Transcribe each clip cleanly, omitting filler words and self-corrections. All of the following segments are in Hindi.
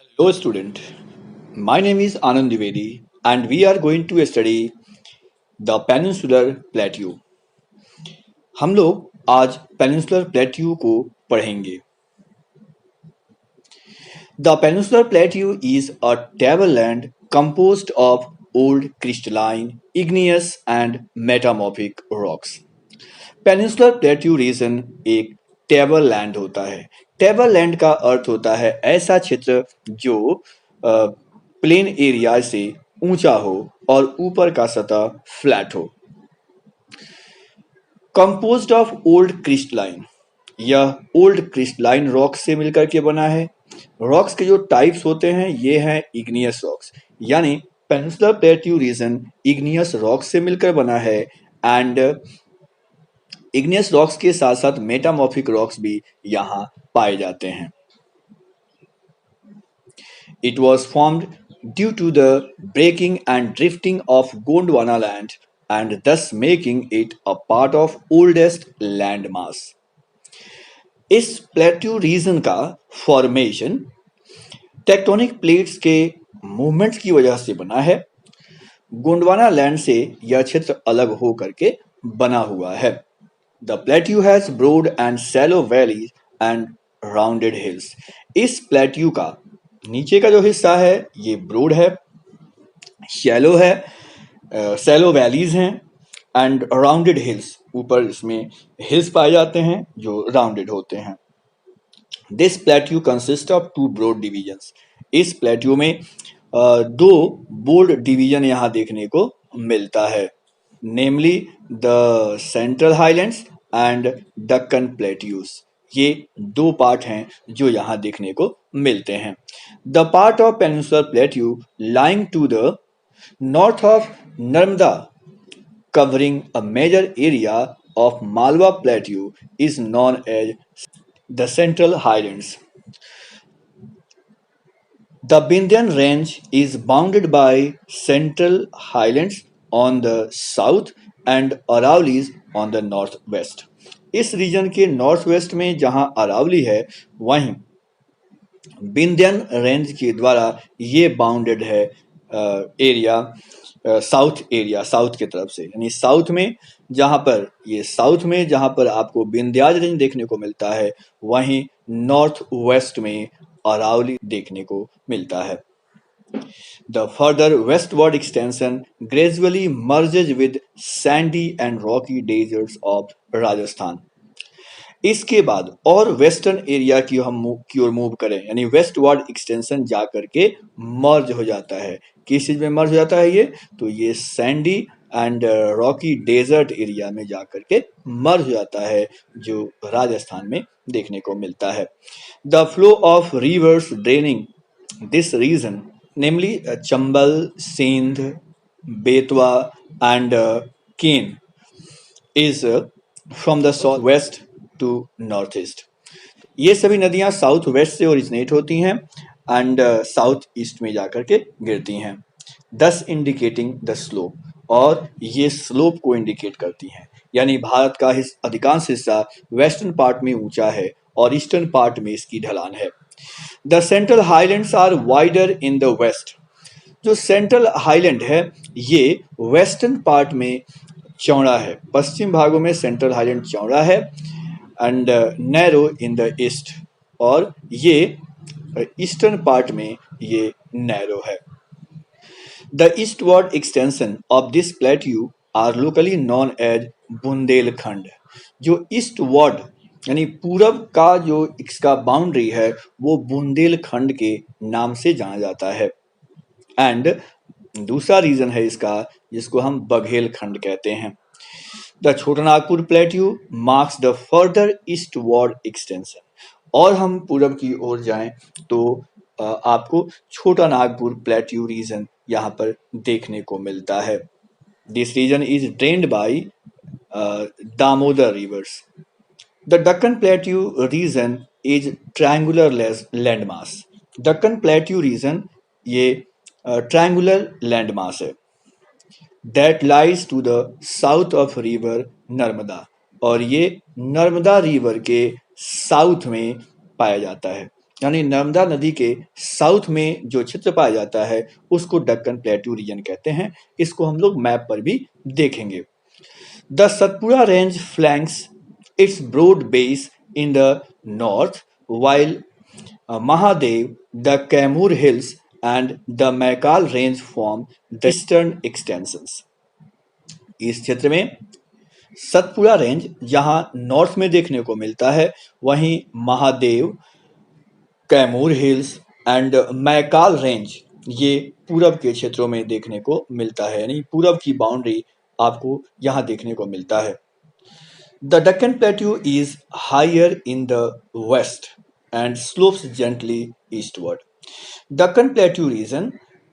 Hello student, my name is Anand Dwivedi and we are going to study the Peninsular Plateau. हम लोग आज Peninsular Plateau को पढ़ेंगे. The Peninsular Plateau is a tableland composed of old crystalline, igneous and metamorphic rocks. Peninsular plateau reason एक टेबल लैंड होता है. टेबल लैंड का अर्थ होता है ऐसा क्षेत्र जो प्लेन एरिया से ऊंचा हो और ऊपर का सतह फ्लैट हो. कंपोज्ड ऑफ ओल्ड क्रिस्टलाइन, यह ओल्ड क्रिस्टलाइन रॉक्स से मिलकर के बना है. रॉक्स के जो टाइप्स होते हैं ये हैं इग्नियस रॉक्स, यानी peninsular plateau reason igneous rocks से मिलकर बना है. एंड इग्नियस रॉक्स के साथ साथ मेटामॉर्फिक रॉक्स भी यहाँ पाए जाते हैं. It was formed due to the breaking and drifting of Gondwana land and thus making it a part of oldest land mass. इस प्लेट्यू रीजन का फॉर्मेशन टेक्टोनिक प्लेट्स के मूवमेंट्स की वजह से बना है. गोंडवाना लैंड से यह क्षेत्र अलग हो करके बना हुआ है. The plateau has broad and shallow valleys and rounded hills. इस प्लेट्यू का नीचे का जो हिस्सा है ये ब्रोड है, शैलो है, शैलो वैलीज हैं एंड राउंडेड हिल्स, ऊपर इसमें हिल्स पाए जाते हैं जो राउंडेड होते हैं. This plateau consist of two broad divisions. इस प्लेट्यू में दो बोल्ड डिवीजन यहाँ देखने को मिलता है, namely the central highlands and Deccan plateaus. ये दो पार्ट हैं जो यहाँ देखने को मिलते हैं. The part of peninsular plateau lying to the north of Narmada covering a major area of Malwa plateau is known as the central highlands. The Vindhyan Range is bounded by Central Highlands on the south and Aravali's on the northwest. इस रीजन के नॉर्थ वेस्ट में जहां अरावली है वहीं विंध्यन रेंज के द्वारा ये बाउंडेड है एरिया, साउथ एरिया, साउथ की तरफ से, यानी साउथ में जहां पर ये साउथ में जहां पर आपको विंध्याज रेंज देखने को मिलता है वहीं नॉर्थ वेस्ट में अरावली देखने को मिलता है. The further westward extension gradually merges with sandy and rocky deserts of Rajasthan. इसके बाद और वेस्टर्न एरिया की ओर मूव करें, यानी वेस्टवर्ड एक्सटेंशन जा करके मर्ज हो जाता है. किस चीज में मर्ज हो जाता है ये? तो ये sandy and rocky desert area में जा करके मर्ज हो जाता है जो राजस्थान में देखने को मिलता है. The flow of rivers draining this region, namely Chambal, Sindh, Betwa and Ken, is from the south west to north east. ये सभी नदियां साउथ वेस्ट से ओरिजिनेट होती हैं एंड साउथ ईस्ट में जाकर के गिरती हैं, दस इंडिकेटिंग द स्लोप, और ये स्लोप को इंडिकेट करती हैं. यानी भारत का अधिकांश हिस्सा वेस्टर्न पार्ट में ऊंचा है और ईस्टर्न पार्ट में इसकी ढलान है. The central highlands are wider in the west. जो सेंट्रल हाईलैंड है ये वेस्टर्न पार्ट में चौड़ा है, पश्चिम भागों में सेंट्रल हाईलैंड चौड़ा है and narrow in the east, और ये ईस्टर्न पार्ट में ये नैरो है. The eastward extension of this plateau are locally known as Bundelkhand. जो ईस्टवर्ड यानी पूरब का जो इसका बाउंड्री है वो बुंदेलखंड के नाम से जाना जाता है. एंड दूसरा रीजन है इसका जिसको हम बघेलखंड कहते हैं. द छोटा Nagpur plateau marks the further eastward extension. और हम पूरब की ओर जाएं तो आपको छोटा नागपुर प्लेट्यू रीजन यहाँ पर देखने को मिलता है. This region is drained by Damodar rivers. The Deccan plateau region is triangular landmass. Deccan plateau region ये ट्रायंगुलर लैंडमास है. That lies to the south of river Narmada, और ये नर्मदा रिवर के साउथ में पाया जाता है। यानी नर्मदा नदी के साउथ में जो क्षेत्र पाया जाता है उसको दक्कन प्लेट्यू रीजन कहते हैं। इसको हम लोग मैप पर भी देखेंगे। The Satpura range flanks its broad base in the north, while Mahadev, the Kaimur Hills, and the Maikal Range form the eastern extensions. इस क्षेत्र में सतपुड़ा रेंज जहां नॉर्थ में देखने को मिलता है, वहीं Mahadev, Kaimur hills and Maikal range ये पूरब के क्षेत्रों में देखने को मिलता है। यानी पूरब की बाउंड्री आपको यहाँ देखने को मिलता है। The Deccan Plateau is higher in the west and slopes gently eastward. Deccan Plateau region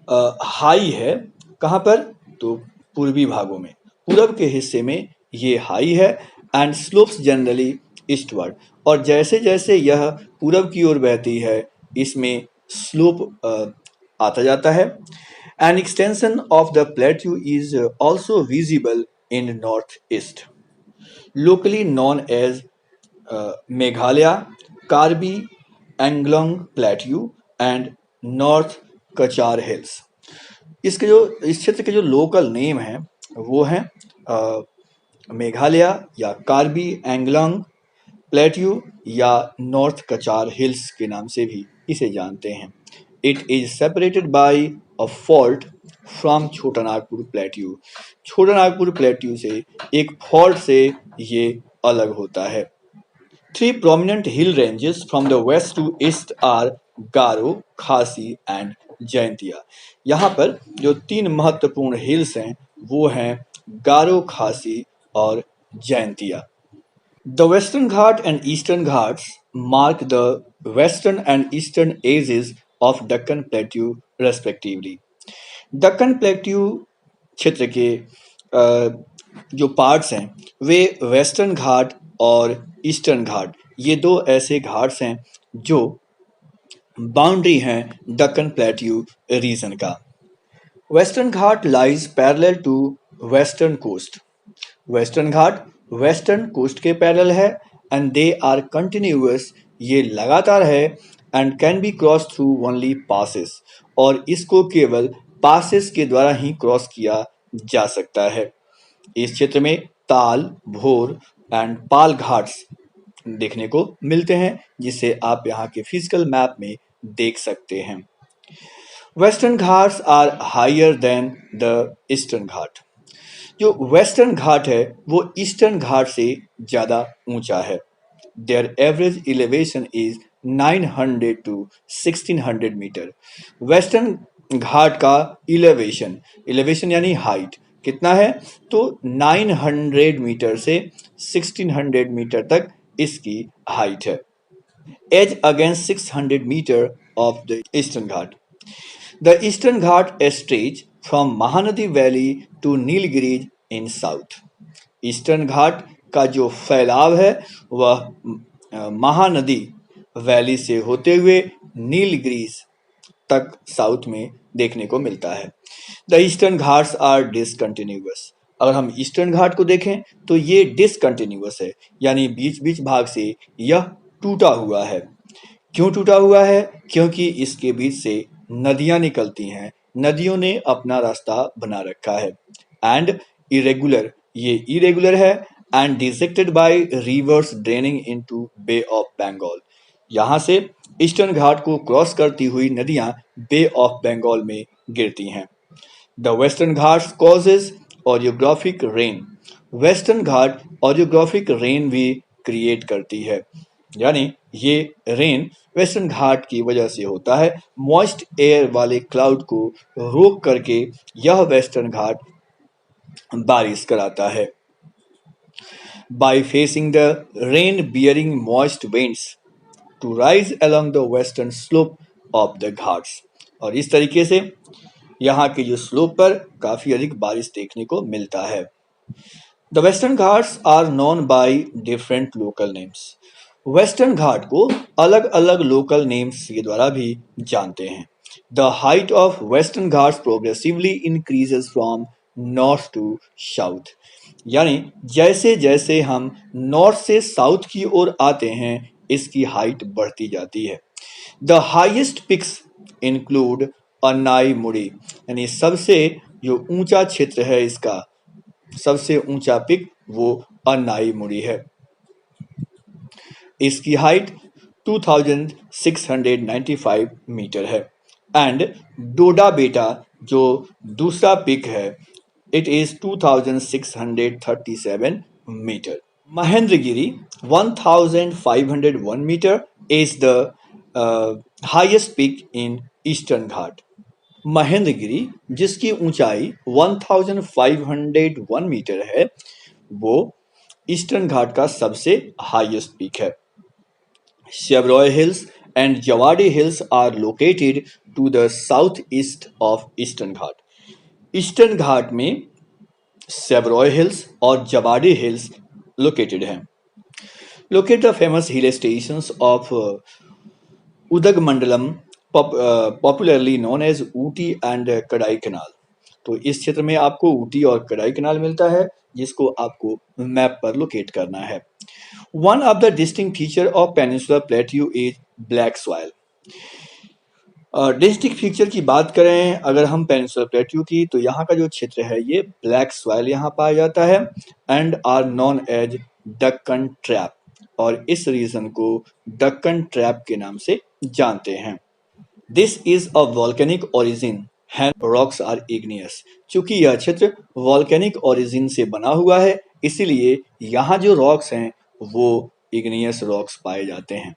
high है कहाँ पर? तो पूर्वी भागों में, पूरब के हिस्से में ये हाई है एंड स्लोप्स जनरली ईस्टवर्ड, और जैसे जैसे यह पूरब की ओर बहती है इसमें स्लोप आता जाता है। An extension of the plateau is also visible in northeast, locally known as Meghalaya, Karbi Anglong Plateau and North Kachar Hills. इसके जो इस क्षेत्र के जो लोकल नेम हैं वो हैं मेघालय या कार्बी एंगलोंग प्लेट्यू या नॉर्थ कचार हिल्स के नाम से भी इसे जानते हैं। It is separated by a fault from छोटा नागपुर प्लेट्यू। छोटा नागपुर प्लेट्यू से एक फॉल्ट से ये अलग होता है। Three prominent hill ranges from the west to east are गारो, खासी एंड जयंतिया। यहाँ पर जो तीन महत्वपूर्ण हिल्स हैं वो हैं गारो, खासी और Jaintia. The Western Ghat and Eastern Ghats mark the western and eastern edges of Deccan Plateau respectively. Deccan plateau क्षेत्र के जो पार्ट्स हैं वे वेस्टर्न घाट और ईस्टर्न घाट, ये दो ऐसे घाट्स हैं जो बाउंड्री हैं दक्कन प्लेट्यू रीजन का। Western ghat lies parallel to western coast. Western ghat western coast के पैरेलल है एंड दे आर कंटिन्यूअस, ये लगातार है and can be cross through only passes, और इसको केवल पासेस के द्वारा ही क्रॉस किया जा सकता है। इस क्षेत्र में ताल, भोर एंड पाल घाट्स देखने को मिलते हैं जिसे आप यहाँ के फिजिकल मैप में देख सकते हैं। Western Ghats are higher than the eastern Ghat. जो वेस्टर्न घाट है वो ईस्टर्न घाट से ज़्यादा ऊंचा है। Their average elevation is 900 to 1600 metre. Western Ghat का एलिवेशन यानी हाइट कितना है? तो 900 मीटर से 1600 मीटर तक इसकी हाइट है। As against 600 metre of the eastern Ghat. The eastern Ghat stretch from Mahanadi valley to Nilgiris in south. Eastern Ghat का जो फैलाव है वह महानदी वैली से होते हुए नीलगिरीज तक साउथ में देखने को मिलता है। The eastern ghats are discontinuous. अगर हम ईस्टर्न घाट को देखें तो ये डिसकंटिन्यूअस है, यानी बीच बीच भाग से यह टूटा हुआ है। क्यों टूटा हुआ है? क्योंकि इसके बीच से नदियां निकलती हैं, नदियों ने अपना रास्ता बना रखा है। एंड इरेगुलर, ये इरेगुलर है and dissected by rivers draining into bay of Bengal. यहाँ से ईस्टर्न घाट को क्रॉस करती हुई नदियां बे ऑफ बंगाल में गिरती हैं। The Western Ghats causes orographic rain. Western Ghat orographic rain भी क्रिएट करती है, यानी ये रेन वेस्टर्न घाट की वजह से होता है। मॉइस्ट एयर वाले क्लाउड को रोक करके यह वेस्टर्न घाट बारिश कराता है। By facing the rain bearing moist winds to rise along the western slope of the ghats, और इस तरीके से यहाँ के जो स्लोप पर काफी अधिक बारिश देखने को मिलता है। The Western Ghats are known by different local names. Western Ghat को अलग अलग लोकल नेम्स के द्वारा भी जानते हैं। The height of western ghats progressively increases from north to south. यानी जैसे जैसे हम नॉर्थ से साउथ की ओर आते हैं, इसकी हाइट बढ़ती जाती है। द हाइएस्ट पिक्स इंक्लूड अनाई मुड़ी, यानी सबसे जो ऊंचा क्षेत्र है, इसका सबसे ऊंचा पिक वो अनाई मुड़ी है। इसकी हाइट 2695 मीटर है। एंड डोडा बेटा जो दूसरा पिक है, it is 2637 metre. Mahendragiri 1501 metre is the highest peak in Eastern Ghat. Mahendragiri जिसकी ऊंचाई 1501 मीटर है, वो ईस्टर्न घाट का सबसे हाईएस्ट पीक है। Shevaroy Hills and Jawadi Hills are located to the southeast of Eastern Ghat. Eastern Ghat में सेवरॉय हिल्स और जवाडी हिल्स लोकेटेड हैं। Locate the famous hill stations of Udagamandalam, popularly known as Ooty and Kodaikanal. तो इस क्षेत्र में आपको ऊटी और कडाई कनाल मिलता है, जिसको आपको मैप पर लोकेट करना है। One of the distinct feature of peninsular plateau is black soil. Distinct feature की बात करें अगर हम पेनिनसुलर प्लेट्यू की, तो यहाँ का जो क्षेत्र है ये ब्लैक सॉइल यहाँ पाया जाता है and are known as Deccan trap, और इस रीजन को डक्कन ट्रैप के नाम से जानते हैं। This is a volcanic origin and rocks are igneous. चूंकि यह क्षेत्र वॉल्केनिक ओरिजिन से बना हुआ है, इसीलिए यहाँ जो रॉक्स हैं वो इग्नियस रॉक्स पाए जाते हैं।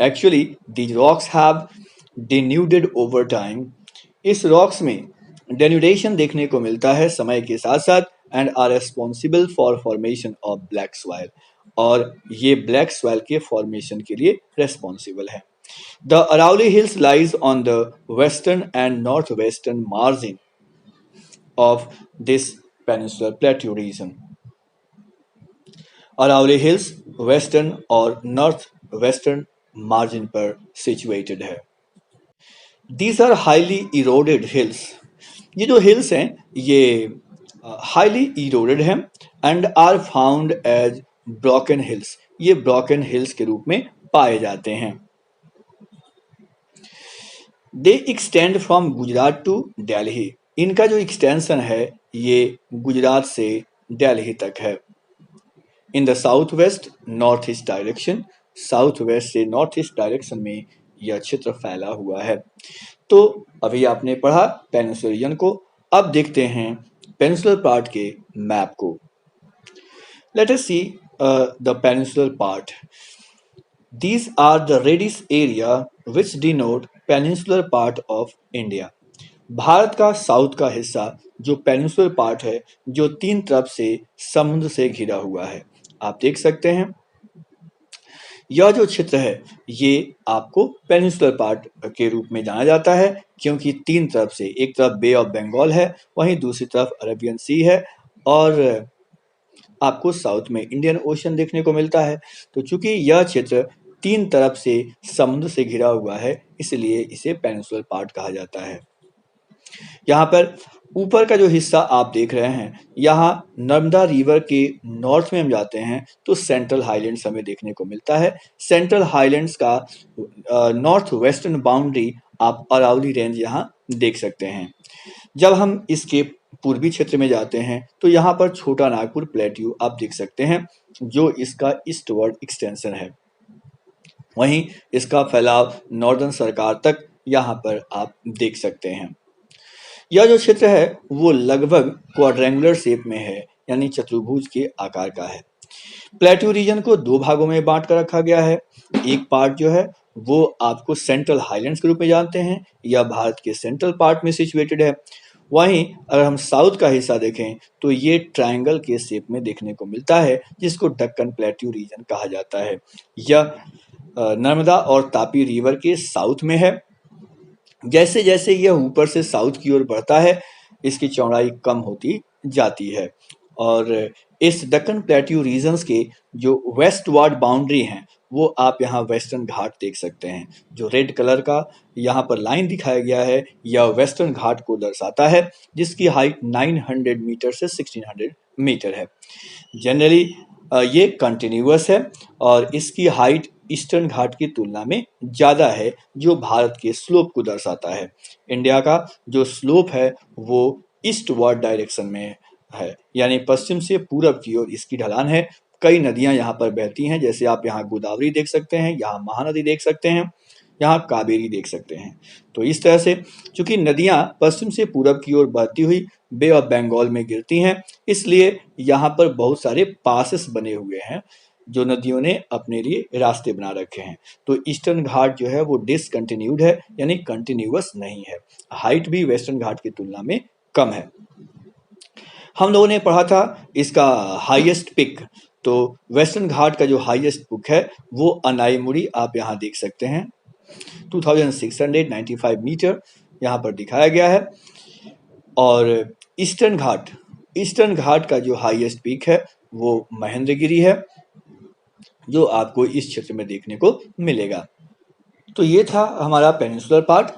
Actually these rocks have denuded over time। इस रॉक्स में डेन्यूडेशन देखने को मिलता है समय के साथ साथ, and are responsible for formation of black soil, और ये ब्लैक सॉइल के फॉर्मेशन के लिए रेस्पॉन्सिबल है। The Aravalli hills lies on the western and north western margin of this peninsular plateau region. Aravalli hills western और नॉर्थ वेस्टर्न मार्जिन पर सिचुएटेड है। These are highly eroded hills। ये जो हिल्स हैं ये हाईली इरोडेड हैं and are found as broken hills. ये ब्रोकन हिल्स के रूप में पाए जाते हैं। They extend from Gujarat to Delhi. इनका जो एक्सटेंशन है ये गुजरात से दिल्ली तक है। In the south west north east direction, south west से नॉर्थ ईस्ट डायरेक्शन में यह क्षेत्र फैला हुआ है। तो अभी आपने पढ़ा पेनिनसुलर रीजन को, अब देखते हैं पेनिनसुलर पार्ट के मैप को। Let us see the peninsular part. These are the reddish area which denote peninsular part of India. Bharat का साउथ का हिस्सा जो पेनिनसुलर पार्ट है, जो तीन तरफ से समुद्र से घिरा हुआ है। आप देख सकते हैं यह जो क्षेत्र है ये आपको पेनिनसुलर पार्ट के रूप में जाना जाता है, क्योंकि तीन तरफ से, एक तरफ बे ऑफ बंगाल है, वहीं दूसरी तरफ अरेबियन सी है, और आपको साउथ में इंडियन ओशन देखने को मिलता है। तो चूंकि यह क्षेत्र तीन तरफ से समुद्र से घिरा हुआ है, इसलिए इसे पेनिनसुलर पार्ट कहा जाता है। यहाँ पर ऊपर का जो हिस्सा आप देख रहे हैं, यहाँ नर्मदा रिवर के नॉर्थ में हम जाते हैं तो सेंट्रल हाईलैंड्स हमें देखने को मिलता है। सेंट्रल हाईलैंड्स का नॉर्थ वेस्टर्न बाउंड्री आप अरावली रेंज यहाँ देख सकते हैं। जब हम इसके पूर्वी क्षेत्र में जाते हैं तो यहाँ पर छोटा नागपुर प्लेट्यू आप देख सकते हैं, जो इसका ईस्टवर्ड एक्सटेंशन है। वहीं इसका फैलाव नॉर्दर्न सरकार तक यहाँ पर आप देख सकते हैं। यह जो क्षेत्र है वो लगभग क्वाड्रेंगुलर शेप में है, यानी चतुर्भुज के आकार का है। प्लेट्यू रीजन को दो भागों में बांट कर रखा गया है। एक पार्ट जो है वो आपको सेंट्रल हाईलैंड्स के रूप में जानते हैं, यह भारत के सेंट्रल पार्ट में सिचुएटेड है। वहीं अगर हम साउथ का हिस्सा देखें तो ये ट्रायंगल के शेप में देखने को मिलता है, जिसको दक्कन प्लेट्यू रीजन कहा जाता है। यह नर्मदा और तापी रिवर के साउथ में है। जैसे जैसे यह ऊपर से साउथ की ओर बढ़ता है, इसकी चौड़ाई कम होती जाती है, और इस दक्कन प्लेट्यू रीजन्स के जो वेस्टवर्ड बाउंड्री हैं वो आप यहाँ वेस्टर्न घाट देख सकते हैं। जो रेड कलर का यहाँ पर लाइन दिखाया गया है, यह वेस्टर्न घाट को दर्शाता है, जिसकी हाइट 900 मीटर से 1600 मीटर है। जनरली ये कंटिन्यूअस है और इसकी हाइट ईस्टर्न घाट की तुलना में ज़्यादा है, जो भारत के स्लोप को दर्शाता है। इंडिया का जो स्लोप है वो ईस्टवर्ड डायरेक्शन में है, यानी पश्चिम से पूरब की ओर इसकी ढलान है। कई नदियां यहाँ पर बहती हैं, जैसे आप यहाँ गोदावरी देख सकते हैं, यहाँ महानदी देख सकते हैं, यहाँ कावेरी देख सकते हैं। तो इस तरह से चूंकि नदियां पश्चिम से पूरब की ओर बहती हुई बे ऑफ बंगाल में गिरती हैं, इसलिए यहाँ पर बहुत सारे पासेस बने हुए हैं, जो नदियों ने अपने लिए रास्ते बना रखे हैं। तो ईस्टर्न घाट जो है वो डिसकंटिन्यूड है, यानी कंटिन्यूअस नहीं है। हाइट भी वेस्टर्न घाट की तुलना में कम है। हम लोगों ने पढ़ा था इसका हाईएस्ट पिक। तो वेस्टर्न घाट का जो हाईएस्ट पिक है वो अनाईमुड़ी आप यहाँ देख सकते हैं, 2695 मीटर यहाँ पर दिखाया गया है। और ईस्टर्न घाट का जो हाईएस्ट पीक है वो महेंद्रगिरी है, जो आपको इस क्षेत्र में देखने को मिलेगा। तो ये था हमारा पेनिनसुलर पार्ट।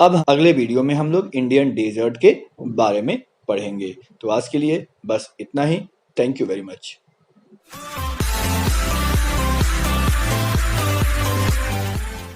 अब अगले वीडियो में हम लोग इंडियन डेजर्ट के बारे में पढ़ेंगे। तो आज के लिए बस इतना ही। Thank you very much.